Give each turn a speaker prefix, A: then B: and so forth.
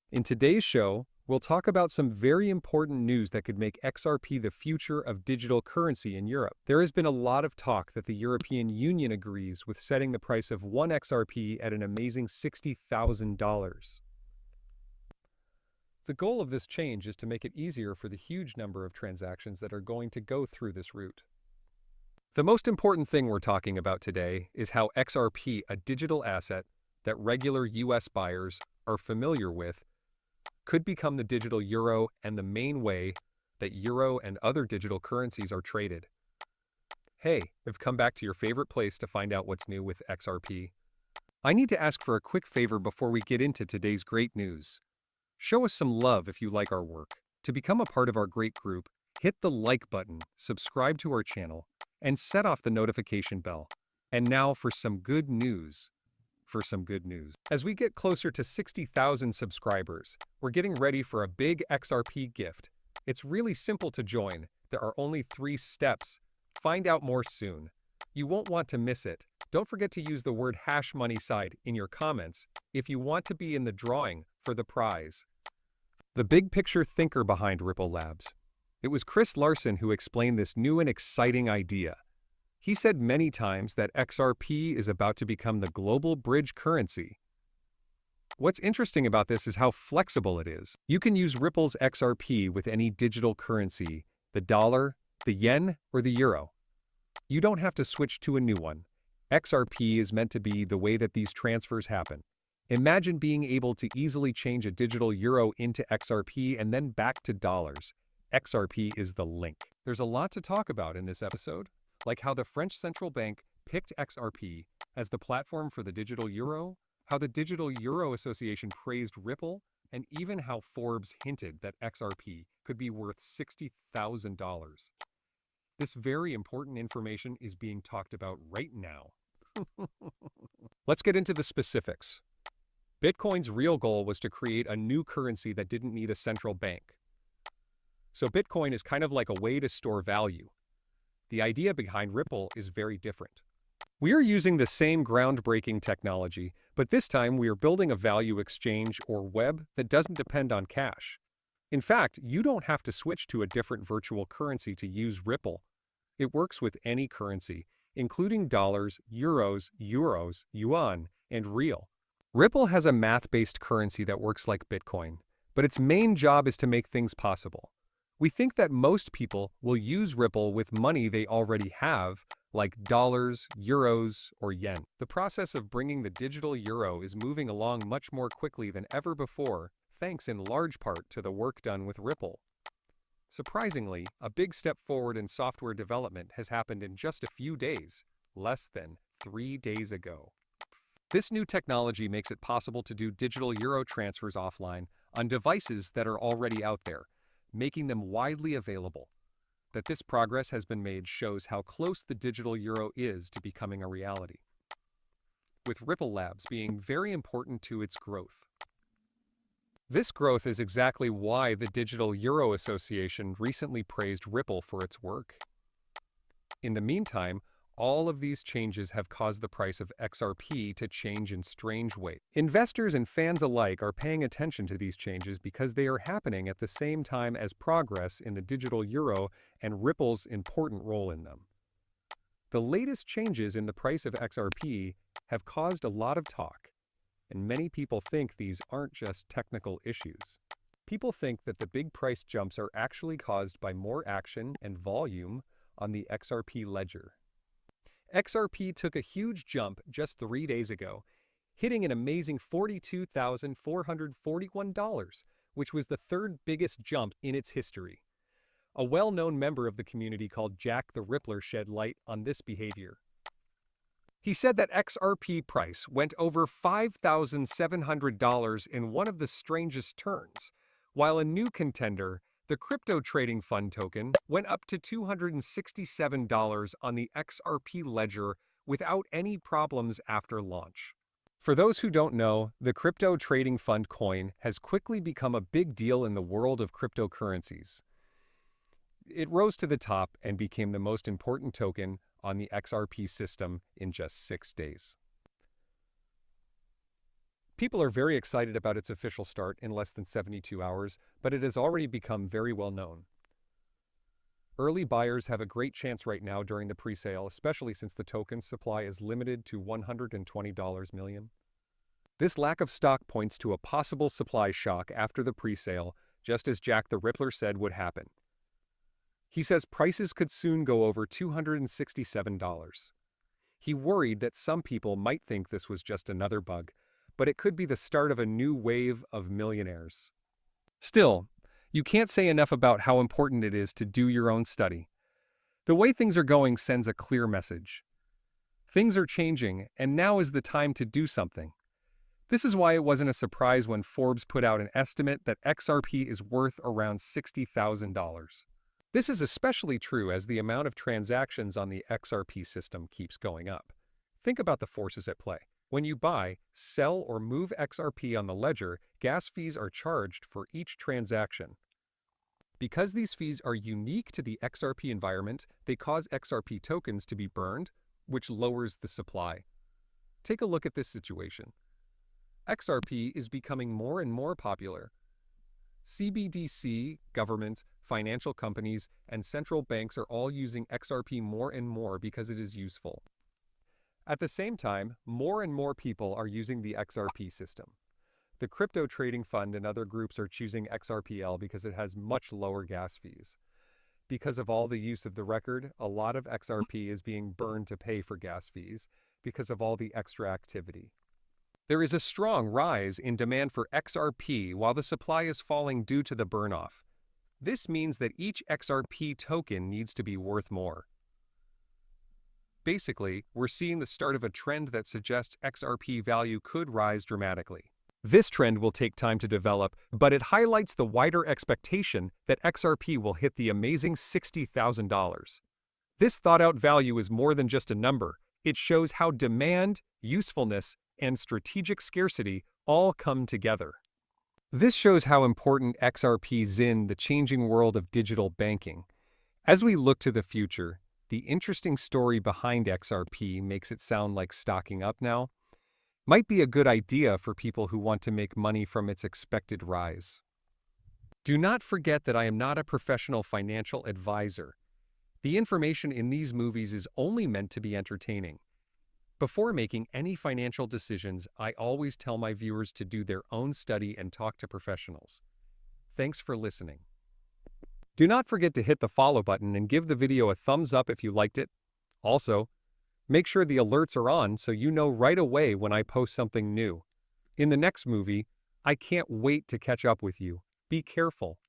A: In today's show, we'll talk about some very important news that could make XRP the future of digital currency in Europe. There has been a lot of talk that the European Union agrees with setting the price of one XRP at an amazing $60,000. The goal of this change is to make it easier for the huge number of transactions that are going to go through this route. The most important thing we're talking about today is how XRP, a digital asset that regular US buyers are familiar with, could become the digital euro and the main way that euro and other digital currencies are traded. Hey, I've come back to your favorite place to find out what's new with XRP. I need to ask for a quick favor before we get into today's great news. Show us some love if you like our work. To become a part of our great group, hit the like button, subscribe to our channel, and set off the notification bell. And now for some good news. As we get closer to 60,000 subscribers, we're getting ready for a big XRP gift. It's really simple to join. There are only 3 steps. Find out more soon. You won't want to miss it. Don't forget to use the word #moneyside in your comments if you want to be in the drawing for the prize. The big picture thinker behind Ripple Labs. It was Larsson who explained this new and exciting idea. He said many times that XRP is about to become the global bridge currency. What's interesting about this is how flexible it is. You can use Ripple's XRP with any digital currency, the dollar, the yen, or the euro. You don't have to switch to a new one. XRP is meant to be the way that these transfers happen. Imagine being able to easily change a digital euro into XRP and then back to dollars. XRP is the link. There's a lot to talk about in this episode, like how the French central bank picked XRP as the platform for the digital euro, how the Digital Euro Association praised Ripple, and even how Forbes hinted that XRP could be worth $60,000. This very important information is being talked about right now. Let's get into the specifics. Bitcoin's real goal was to create a new currency that didn't need a central bank. So Bitcoin is kind of like a way to store value. The idea behind Ripple is very different. We are using the same groundbreaking technology, but this time we are building a value exchange or web that doesn't depend on cash. In fact, you don't have to switch to a different virtual currency to use Ripple. It works with any currency, including dollars, euros, yuan, and real. Ripple has a math-based currency that works like Bitcoin, but its main job is to make things possible. We think that most people will use Ripple with money they already have, like dollars, euros, or yen. The process of bringing the digital euro is moving along much more quickly than ever before, thanks in large part to the work done with Ripple. Surprisingly, a big step forward in software development has happened in just a few days, less than 3 days ago. This new technology makes it possible to do digital euro transfers offline on devices that are already out there, making them widely available. That this progress has been made shows how close the digital euro is to becoming a reality, with Ripple Labs being very important to its growth. This growth is exactly why the Digital Euro Association recently praised Ripple for its work. In the meantime, all of these changes have caused the price of XRP to change in strange ways. Investors and fans alike are paying attention to these changes because they are happening at the same time as progress in the digital euro and Ripple's important role in them. The latest changes in the price of XRP have caused a lot of talk, and many people think these aren't just technical issues. People think that the big price jumps are actually caused by more action and volume on the XRP ledger. XRP took a huge jump just 3 days ago, hitting an amazing $42,441, which was the 3rd biggest jump in its history. A well-known member of the community called Jack the Rippler shed light on this behavior. He said that XRP price went over $5,700 in one of the strangest turns, while a new contender, the crypto trading fund token, went up to $267 on the XRP ledger without any problems after launch. For those who don't know, the crypto trading fund coin has quickly become a big deal in the world of cryptocurrencies. It rose to the top and became the most important token on the XRP system in just 6 days. People are very excited about its official start in less than 72 hours, but it has already become very well known. Early buyers have a great chance right now during the pre-sale, especially since the token's supply is limited to $120 million. This lack of stock points to a possible supply shock after the pre-sale, just as Jack the Rippler said would happen. He says prices could soon go over $267. He worried that some people might think this was just another bug, but it could be the start of a new wave of millionaires. Still, you can't say enough about how important it is to do your own study. The way things are going sends a clear message. Things are changing, and now is the time to do something. This is why it wasn't a surprise when Forbes put out an estimate that XRP is worth around $60,000. This is especially true as the amount of transactions on the XRP system keeps going up. Think about the forces at play. When you buy, sell, or move XRP on the ledger, gas fees are charged for each transaction. Because these fees are unique to the XRP environment, they cause XRP tokens to be burned, which lowers the supply. Take a look at this situation. XRP is becoming more and more popular. CBDC, governments, financial companies, and central banks are all using XRP more and more because it is useful. At the same time, more and more people are using the XRP system. The crypto trading fund and other groups are choosing XRPL because it has much lower gas fees. Because of all the use of the record, a lot of XRP is being burned to pay for gas fees because of all the extra activity. There is a strong rise in demand for XRP while the supply is falling due to the burn-off. This means that each XRP token needs to be worth more. Basically, we're seeing the start of a trend that suggests XRP value could rise dramatically. This trend will take time to develop, but it highlights the wider expectation that XRP will hit the amazing $60,000. This thought-out value is more than just a number. It shows how demand, usefulness, and strategic scarcity all come together. This shows how important XRP is in the changing world of digital banking. As we look to the future, the interesting story behind XRP makes it sound like stocking up now. Might be a good idea for people who want to make money from its expected rise. Do not forget that I am not a professional financial advisor. The information in these movies is only meant to be entertaining. Before making any financial decisions, I always tell my viewers to do their own study and talk to professionals. Thanks for listening. Do not forget to hit the follow button and give the video a thumbs up if you liked it. Also, make sure the alerts are on so you know right away when I post something new. In the next movie, I can't wait to catch up with you. Be careful.